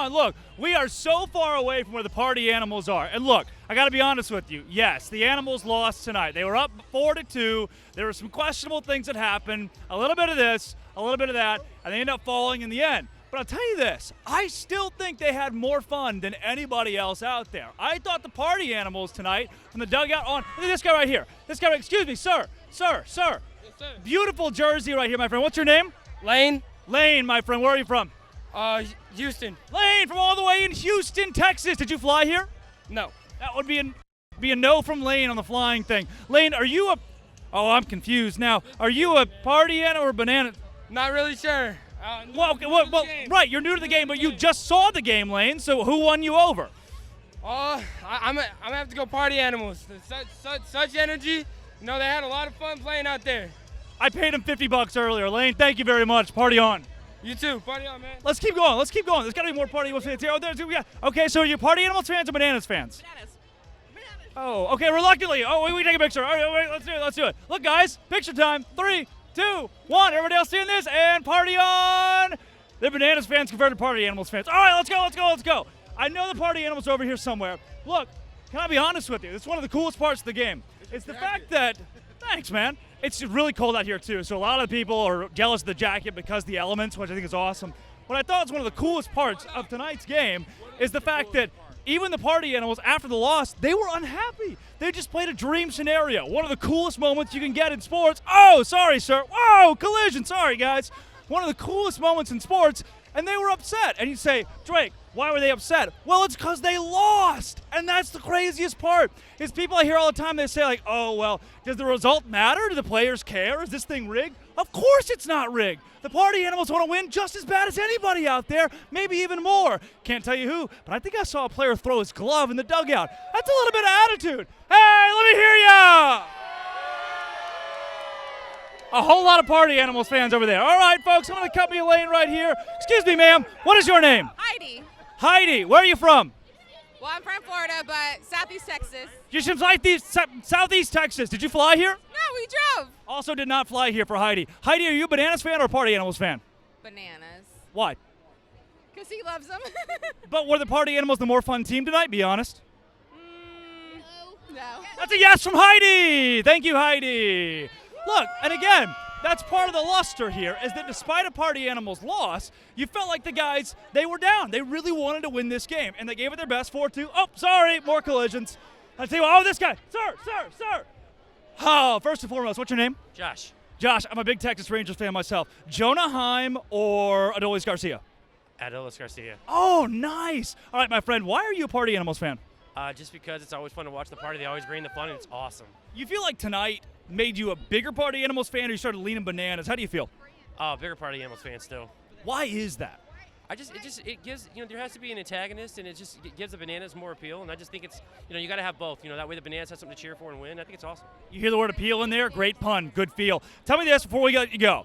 on. Look, we are so far away from where the party animals are. And look, I got to be honest with you. Yes, the animals lost tonight. They were up 4-2. There were some questionable things that happened. A little bit of this, a little bit of that, and they end up falling in the end. But I'll tell you this, I still think they had more fun than anybody else out there. I thought the party animals tonight from the dugout on, look at this guy right here. This guy, excuse me, sir. Yes, sir. Beautiful jersey right here, my friend. What's your name? Lane. Lane, my friend. Where are you from? Houston. Lane, from all the way in Houston, Texas. Did you fly here? No. That would be a no from Lane on the flying thing. Lane, are you oh, I'm confused now. Are you a party animal or banana? Not really sure. Well, right, you're new to the game, but you just saw the game, Lane, so who won you over? I'm gonna have to go party animals. Such energy. You know, they had a lot of fun playing out there. I paid him $50 earlier. Lane, thank you very much. Party on. You too. Party on, man. Let's keep going. There's got to be more party animals fans here. Okay, so are you party animals fans or bananas fans? Bananas. Oh, okay, reluctantly. Oh, we take a picture. All right, wait, let's do it. Look, guys, picture time. 3, 2, 1. Everybody else seeing this? And party on. They're bananas fans compared to party animals fans. All right, let's go. I know the party animals are over here somewhere. Look, can I be honest with you? It's one of the coolest parts of the game. It's the fact that, thanks, man. It's really cold out here, too, so a lot of people are jealous of the jacket because of the elements, which I think is awesome. What I thought was one of the coolest parts of tonight's game is the fact that even the party animals, after the loss, they were unhappy. They just played a dream scenario. One of the coolest moments you can get in sports. Oh, sorry, sir. Whoa, collision. Sorry, guys. One of the coolest moments in sports, and they were upset. And you say, Drake, why were they upset? Well, it's because they lost. And that's the craziest part. Is people I hear all the time, they say like, oh, well, does the result matter? Do the players care? Is this thing rigged? Of course it's not rigged. The party animals want to win just as bad as anybody out there, maybe even more. Can't tell you who, but I think I saw a player throw his glove in the dugout. That's a little bit of attitude. Hey, let me hear ya! A whole lot of party animals fans over there. All right, folks, I'm going to cut me a lane right here. Excuse me, ma'am. What is your name? Heidi. Heidi. Where are you from? Well, I'm from Florida, but Southeast Texas. You're from Southeast Texas. Did you fly here? No, we drove. Also did not fly here for Heidi. Heidi, are you a bananas fan or a party animals fan? Bananas. Why? Because he loves them. But were the party animals the more fun team tonight? Be honest. No. That's a yes from Heidi. Thank you, Heidi. Look, and again, that's part of the luster here, is that despite a party animal's loss, you felt like the guys, they were down. They really wanted to win this game, and they gave it their best. 4-2. Oh, sorry, more collisions. I tell you what, oh, this guy. Sir. Oh, first and foremost, what's your name? Josh. Josh, I'm a big Texas Rangers fan myself. Jonah Heim or Adolis Garcia? Adolis Garcia. Oh, nice. All right, my friend, why are you a party animals fan? Just because it's always fun to watch the party. They always bring the fun, and it's awesome. You feel like tonight made you a bigger party animals fan, or you started leaning bananas? How do you feel? Bigger party animals fan still. Why is that? It gives, there has to be an antagonist, and it gives the bananas more appeal, and I just think it's, you got to have both. That way the bananas have something to cheer for and win. I think it's awesome. You hear the word appeal in there? Great pun, good feel. Tell me this before we let you go.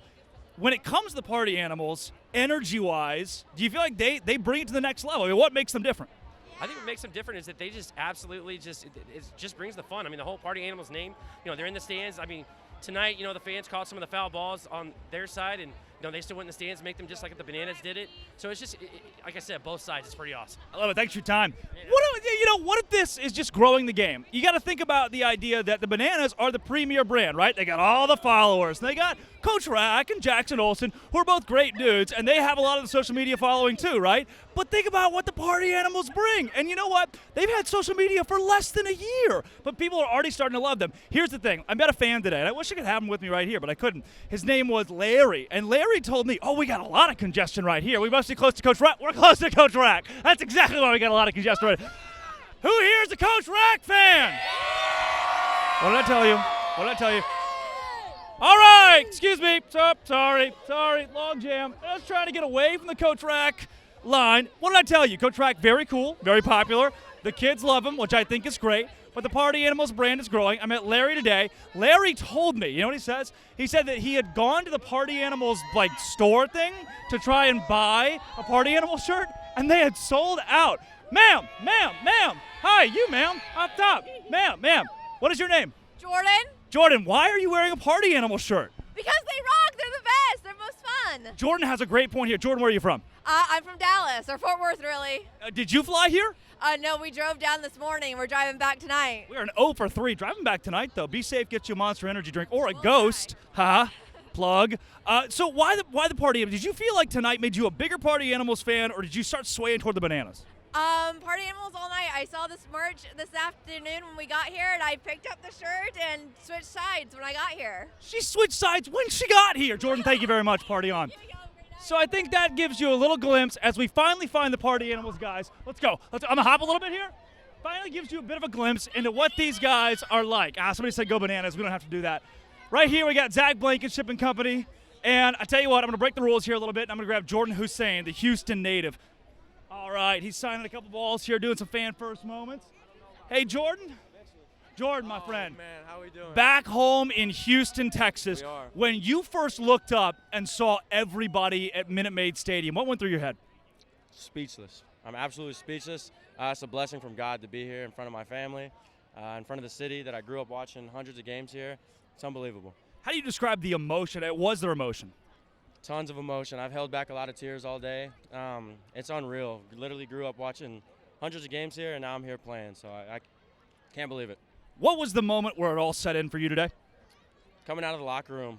When it comes to the party animals, energy-wise, do you feel like they bring it to the next level? I mean, what makes them different? I think what makes them different is that they just absolutely it just brings the fun. I mean, the whole party animals name, they're in the stands. I mean, tonight, the fans caught some of the foul balls on their side, and they still went in the stands and make them just like the bananas did it. So it's just, like I said, both sides. It's pretty awesome. I love it. Thanks for your time. Yeah. What if this is just growing the game? You got to think about the idea that the bananas are the premier brand, right? They got all the followers. And they got Coach Rack and Jackson Olsen, who are both great dudes, and they have a lot of the social media following too, right? But think about what the party animals bring. And you know what? They've had social media for less than a year, but people are already starting to love them. Here's the thing. I met a fan today, and I wish I could have him with me right here, but I couldn't. His name was Larry, and Larry told me, oh, we got a lot of congestion right here. We must be close to Coach Rack. We're close to Coach Rack. That's exactly why we got a lot of congestion right here. Who here is a Coach Rack fan? What did I tell you? All right, excuse me. Sorry, long jam. I was trying to get away from the Coach Rack line. What did I tell you? Coach Rack, very cool, very popular. The kids love him, which I think is great. But the Party Animals brand is growing. I met Larry today. Larry told me, you know what he says? He said that he had gone to the Party Animals store thing to try and buy a Party Animal shirt, and they had sold out. Ma'am. Hi, you, ma'am, up top. Ma'am. What is your name? Jordan, why are you wearing a Party Animal shirt? Because they rock. They're the best. They're most fun. Jordan has a great point here. Jordan, where are you from? I'm from Dallas, or Fort Worth, really. Did you fly here? No, we drove down this morning. We're driving back tonight. We're an 0 for 3. Driving back tonight, though. Be safe, get you a Monster Energy drink or a Ghost. Haha. Plug. So why the party? Did you feel like tonight made you a bigger Party Animals fan, or did you start swaying toward the Bananas? Party Animals all night. I saw this merch this afternoon when we got here, and I picked up the shirt and switched sides when I got here. She switched sides when she got here. Jordan, thank you very much. Party on. So I think that gives you a little glimpse as we finally find the Party Animals, guys. Let's go. I'm going to hop a little bit here. Finally gives you a bit of a glimpse into what these guys are like. Somebody said go Bananas. We don't have to do that. Right here we got Zach Blankenship and company. And I tell you what, I'm going to break the rules here a little bit. And I'm going to grab Jordan Hussein, the Houston native. All right, he's signing a couple balls here, doing some fan first moments. Hey, Jordan. Jordan, my friend. Man, how we doing? Back home in Houston, Texas. We are. When you first looked up and saw everybody at Minute Maid Stadium, what went through your head? Speechless. I'm absolutely speechless. It's a blessing from God to be here in front of my family, in front of the city that I grew up watching hundreds of games here. It's unbelievable. How do you describe the emotion? It was their emotion. Tons of emotion. I've held back a lot of tears all day. It's unreal. Literally grew up watching hundreds of games here, and now I'm here playing, so I can't believe it. What was the moment where it all set in for you today? Coming out of the locker room,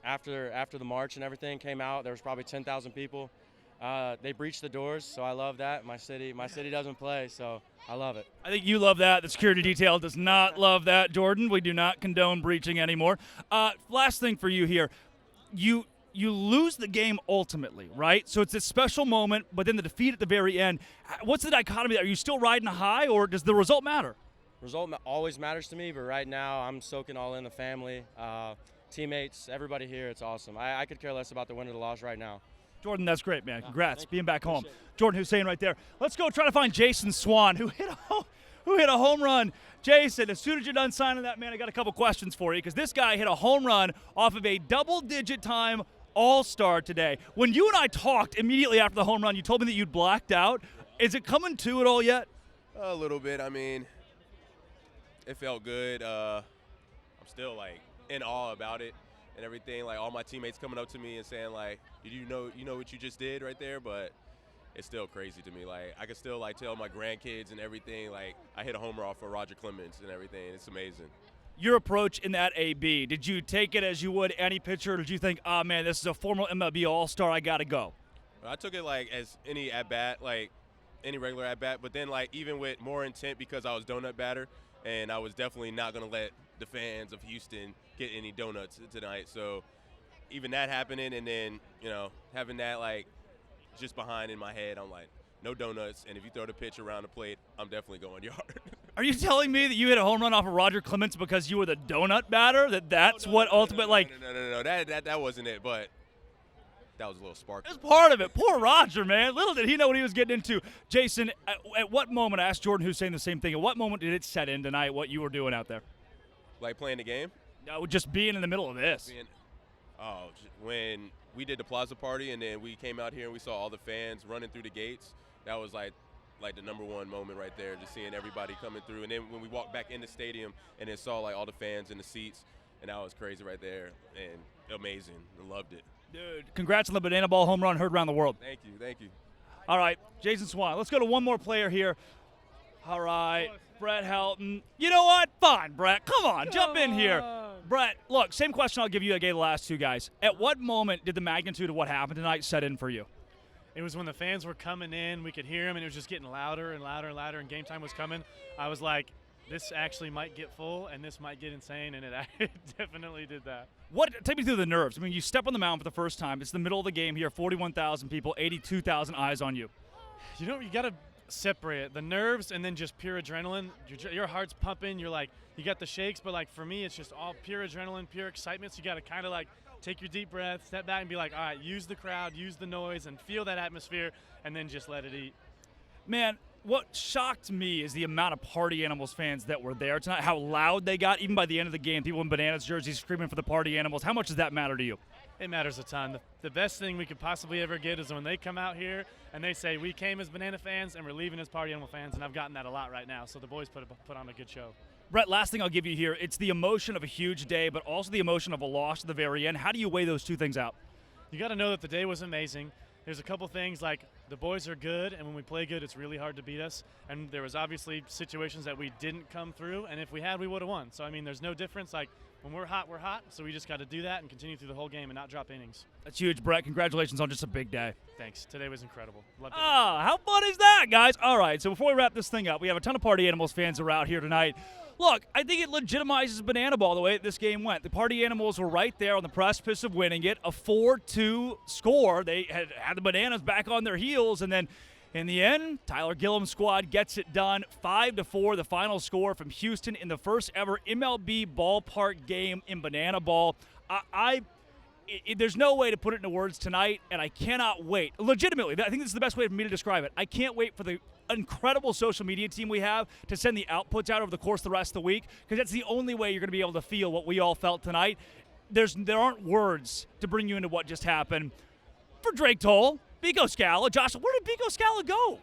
after the march and everything came out, there was probably 10,000 people. They breached the doors, so I love that. My city doesn't play, so I love it. I think you love that. The security detail does not love that, Jordan. We do not condone breaching anymore. Last thing for you here. You lose the game ultimately, right? So it's a special moment, but then the defeat at the very end. What's the dichotomy? Are you still riding a high, or does the result matter? Result always matters to me, but right now I'm soaking all in the family, teammates, everybody here. It's awesome. I could care less about the win or the loss right now. Jordan, that's great, man. Congrats, being back home. Jordan Hussein right there. Let's go try to find Jason Swan, who hit a home run. Jason, as soon as you're done signing that, man, I got a couple questions for you, because this guy hit a home run off of a double-digit time All-Star today. When you and I talked immediately after the home run, you told me that you'd blacked out. Is it coming to it all yet? A little bit. I mean, it felt good. I'm still, like, in awe about it and everything. Like, all my teammates coming up to me and saying, like, you know what you just did right there? But it's still crazy to me. Like, I can still, like, tell my grandkids and everything, like, I hit a homer off for Roger Clemens and everything. It's amazing. Your approach in that AB, did you take it as you would any pitcher, or did you think, oh, man, this is a former MLB All-Star, I got to go? I took it, like, as any at-bat, like, any regular at-bat. But then, like, even with more intent, because I was donut batter, and I was definitely not going to let the fans of Houston get any donuts tonight. So even that happening, and then, you know, having that, like, just behind in my head, I'm like, no donuts, and if you throw the pitch around the plate, I'm definitely going yard. Are you telling me that you hit a home run off of Roger Clemens because you were the donut batter? That's what ultimate, like... No, that wasn't it, but that was a little spark. That's part of it. Poor Roger, man. Little did he know what he was getting into. Jason, at what moment, I asked Jordan Hussein the same thing, at what moment did it set in tonight, what you were doing out there? Like playing the game? No, just being in the middle of this. When we did the plaza party and then we came out here and we saw all the fans running through the gates, that was like the number one moment right there, just seeing everybody coming through. And then when we walked back in the stadium and then saw like all the fans in the seats, and that was crazy right there, and amazing. I loved it. Dude, congrats on the bananaball home run heard around the world. Thank you. All right, Jason Swan. Let's go to one more player here. All right, Brett Helton. You know what? Fine, Brett. Come on, jump in here. Brett, look, same question I'll give you I gave the last two guys. At what moment did the magnitude of what happened tonight set in for you? It was when the fans were coming in. We could hear them, and it was just getting louder and louder and louder, and game time was coming. I was like, this actually might get full, and this might get insane, and it definitely did that. Take me through the nerves. I mean, you step on the mound for the first time. It's the middle of the game here, 41,000 people, 82,000 eyes on you. You know, you got to separate the nerves and then just pure adrenaline. Your heart's pumping. You're like, you got the shakes, but like for me, it's just all pure adrenaline, pure excitement. So you got to kind of like take your deep breath, step back, and be like, all right, use the crowd, use the noise, and feel that atmosphere, and then just let it eat. Man, what shocked me is the amount of Party Animals fans that were there tonight, how loud they got. Even by the end of the game, people in Bananas jerseys screaming for the Party Animals. How much does that matter to you? It matters a ton. The best thing we could possibly ever get is when they come out here and they say, we came as Banana fans and we're leaving as Party Animal fans, and I've gotten that a lot right now. So the boys put on a good show. Brett, last thing I'll give you here, it's the emotion of a huge day, but also the emotion of a loss at the very end. How do you weigh those two things out? You got to know that the day was amazing. there's a couple things like the boys are good, and when we play good, it's really hard to beat us. And there was obviously situations that we didn't come through, and if we had, we would have won. So, I mean, there's no difference. Like, when we're hot, we're hot. So we just got to do that and continue through the whole game and not drop innings. That's huge, Brett. Congratulations on just a big day. Thanks. Today was incredible. Loved it. How fun is that, guys? All right, so before we wrap this thing up, we have a ton of Party Animals fans are out here tonight. Look, I think it legitimizes bananaball the way that this game went. The Party Animals were right there on the precipice of winning it, a 4-2 score. They had the Bananas back on their heels, and then in the end, Tyler Gillum's squad gets it done. 5-4, the final score from Houston in the first ever MLB ballpark game in bananaball. There's no way to put it into words tonight, and I cannot wait. Legitimately, I think this is the best way for me to describe it. I can't wait for the incredible social media team we have to send the outputs out over the course of the rest of the week, because that's the only way you're going to be able to feel what we all felt tonight. There aren't words to bring you into what just happened. For Drake Toll, Bigo Scala, Josh, where did Bigo Scala go?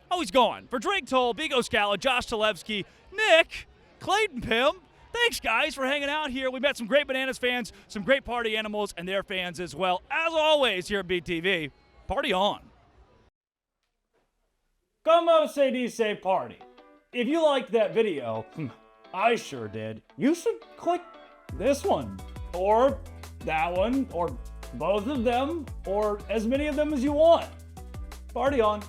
Oh, he's gone. For Drake Toll, Bigo Scala, Josh Talevsky, Nick, Clayton Pym, thanks, guys, for hanging out here. We met some great Bananas fans, some great Party Animals, and their fans as well. As always, here at BTV, party on. Como se dice party? If you liked that video, I sure did, you should click this one, or that one, or both of them, or as many of them as you want. Party on.